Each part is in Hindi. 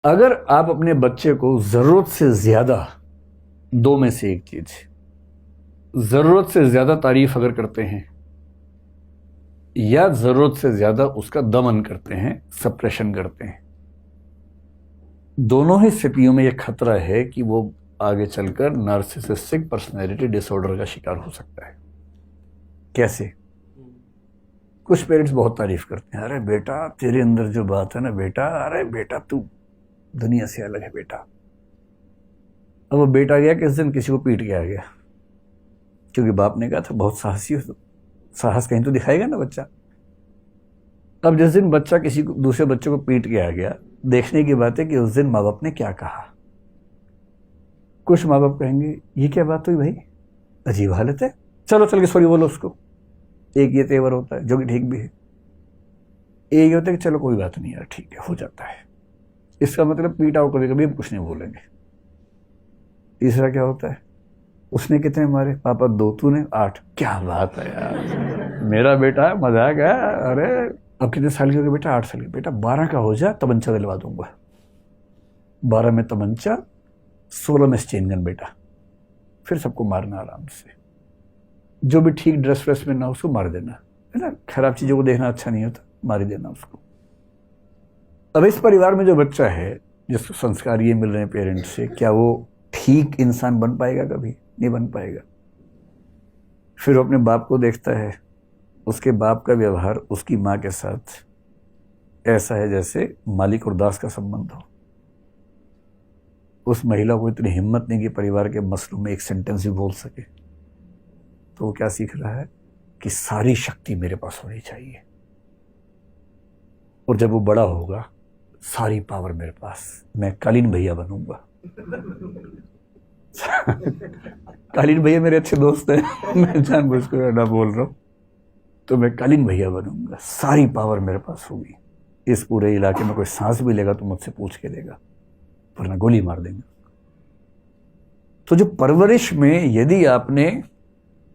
अगर आप अपने बच्चे को जरूरत से ज्यादा, दो में से एक चीज, जरूरत से ज्यादा तारीफ अगर करते हैं या जरूरत से ज्यादा उसका दमन करते हैं, सप्रेशन करते हैं, दोनों ही स्थितियों में यह खतरा है कि वो आगे चलकर नार्सिसिस्टिक पर्सनैलिटी डिसऑर्डर का शिकार हो सकता है। कैसे? कुछ पेरेंट्स बहुत तारीफ करते हैं, अरे बेटा तेरे अंदर जो बात है ना बेटा, अरे बेटा तू दुनिया से अलग है बेटा। अब वो बेटा गया किस दिन किसी को पीट के आ गया, क्योंकि बाप ने कहा था बहुत साहसी हो, साहस कहीं तो दिखाएगा ना बच्चा। अब जिस दिन बच्चा किसी को, दूसरे बच्चे को पीट के आ गया, देखने की बात है कि उस दिन माँ बाप ने क्या कहा। कुछ माँ बाप कहेंगे ये क्या बात हुई भाई, अजीब हालत है, चलो चल के सॉरी बोलो उसको। एक ये तेवर होता है जो कि ठीक भी है। एक होता है कि चलो कोई बात नहीं यार, ठीक है, हो जाता है, इसका मतलब पीटा हो कभी कभी हम कुछ नहीं बोलेंगे। तीसरा क्या होता है, उसने कितने मारे, पापा 2, तूने 8, क्या बात है यार, मेरा बेटा है, मजाक है। अरे अब कितने साल के हो गए बेटा, 8 साल के, बेटा 12 का हो जा, तमंचा दिलवा दूंगा। 12 में तमंचा, 16 में चेन गन बेटा, फिर सबको मारना आराम से। जो भी ठीक ड्रेस व्रेस में ना उसको मार देना, है ना, खराब चीजों को देखना अच्छा नहीं होता, मार ही देना उसको। अब इस परिवार में जो बच्चा है जिसको संस्कार ये मिल रहे हैं पेरेंट्स से, क्या वो ठीक इंसान बन पाएगा? कभी नहीं बन पाएगा। फिर वो अपने बाप को देखता है, उसके बाप का व्यवहार उसकी माँ के साथ ऐसा है जैसे मालिक और दास का संबंध हो। उस महिला को इतनी हिम्मत नहीं कि परिवार के मसलों में एक सेंटेंस भी बोल सके। तो वो क्या सीख रहा है कि सारी शक्ति मेरे पास होनी चाहिए, और जब वो बड़ा होगा सारी पावर मेरे पास, मैं कालीन भैया बनूंगा। कालीन भैया मेरे अच्छे दोस्त हैं, मैं जानबूझकर ना बोल रहा हूं। तो मैं कालीन भैया बनूंगा, सारी पावर मेरे पास होगी, इस पूरे इलाके में कोई सांस भी लेगा तो मुझसे पूछ के लेगा, वरना गोली मार देंगे। तो जो परवरिश में यदि आपने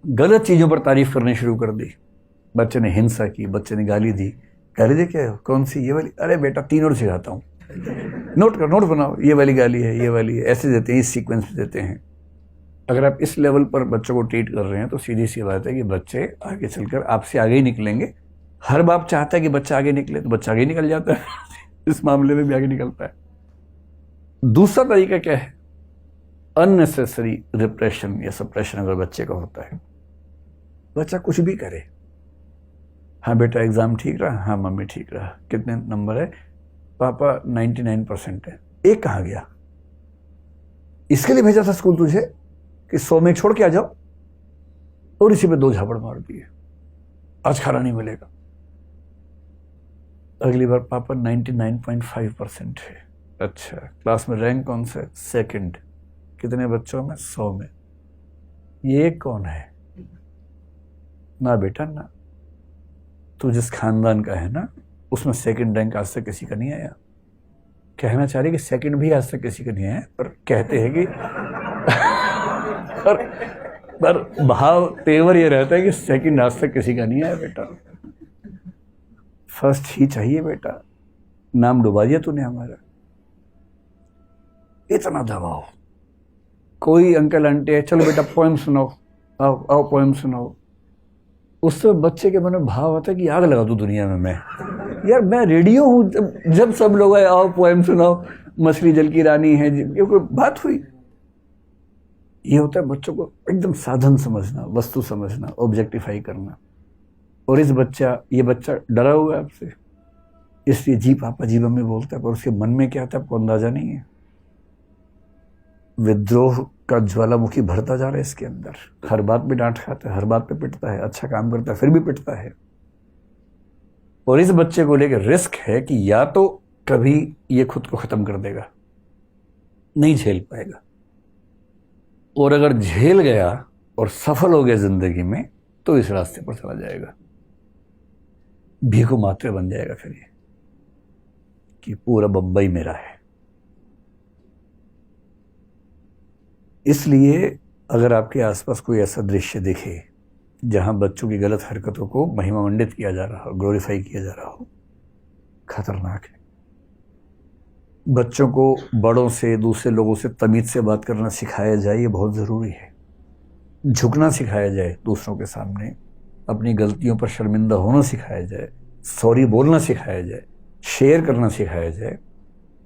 गलत चीजों पर तारीफ करनी शुरू कर दी, बच्चे ने हिंसा की, बच्चे ने गाली दी, गाली दे क्या है, कौन सी, ये वाली, अरे बेटा 3 और सिखाता हूँ, नोट कर, नोट बनाओ, ये वाली गाली है, ये वाली है, ऐसे देते हैं, इस सीक्वेंस में देते हैं। अगर आप इस लेवल पर बच्चों को ट्रीट कर रहे हैं तो सीधी सी बात है कि बच्चे आगे चलकर आपसे आगे ही निकलेंगे। हर बाप चाहता है कि बच्चा आगे निकले, तो बच्चा आगे निकल जाता है। इस मामले में भी आगे निकलता है। दूसरा तरीका क्या है, अननेसेसरी रिप्रेशन या सप्रेशन अगर बच्चे का होता है, बच्चा कुछ भी करे, हाँ बेटा एग्जाम ठीक रहा, हाँ मम्मी ठीक रहा, कितने नंबर है पापा, 99% है, एक कहाँ गया, इसके लिए भेजा था स्कूल तुझे कि 100 में छोड़ के आ जाओ, और इसी पे 2 झापड़ मार दिए, आज खाना नहीं मिलेगा। अगली बार पापा 99.5% है, अच्छा क्लास में रैंक कौन सा है, 2nd, कितने बच्चों में, 100 में, ये कौन है, ना बेटा ना, तू जिस खानदान का है ना उसमें 2nd रैंक आज तक किसी का नहीं आया। कहना चाह रही कि 2nd भी आज तक किसी का नहीं आया, पर कहते हैं कि पर भाव तेवर ये रहता है कि 2nd आज तक किसी का नहीं आया बेटा, 1st ही चाहिए बेटा, नाम डुबा दिया तूने हमारा। इतना दबाव, कोई अंकल आंटी है, चलो बेटा पोएम सुनाओ, आओ आओ पोएम सुनाओ, उससे बच्चे के मन में भाव आता है कि आग लगा दूं दुनिया में मैं, यार मैं रेडियो हूं, जब सब लोग आए आओ पोएम सुनाओ, मछली जल की रानी है, ये कोई बात हुई। ये होता है बच्चों को एकदम साधन समझना, वस्तु समझना, ऑब्जेक्टिफाई करना। और ये बच्चा डरा हुआ है आपसे, इसलिए जी पापा जी मम्मी बोलता है, पर उसके मन में क्या आता है आपको अंदाजा नहीं है। विद्रोह का ज्वालामुखी भरता जा रहा है इसके अंदर, हर बात पे डांट खाता है, हर बात पे पिटता है, अच्छा काम करता है फिर भी पिटता है। और इस बच्चे को लेकर रिस्क है कि या तो कभी ये खुद को खत्म कर देगा, नहीं झेल पाएगा, और अगर झेल गया और सफल हो गया जिंदगी में तो इस रास्ते पर चला जाएगा, भीखू मात्रे बन जाएगा फिर ये कि पूरा बम्बई मेरा है। इसलिए अगर आपके आसपास कोई ऐसा दृश्य दिखे जहां बच्चों की गलत हरकतों को महिमामंडित किया जा रहा हो, ग्लोरीफाई किया जा रहा हो, खतरनाक है। बच्चों को बड़ों से, दूसरे लोगों से तमीज़ से बात करना सिखाया जाए, ये बहुत ज़रूरी है। झुकना सिखाया जाए दूसरों के सामने, अपनी गलतियों पर शर्मिंदा होना सिखाया जाए, सॉरी बोलना सिखाया जाए, शेयर करना सिखाया जाए,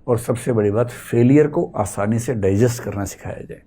और सबसे बड़ी बात फेलियर को आसानी से डाइजेस्ट करना सिखाया जाए।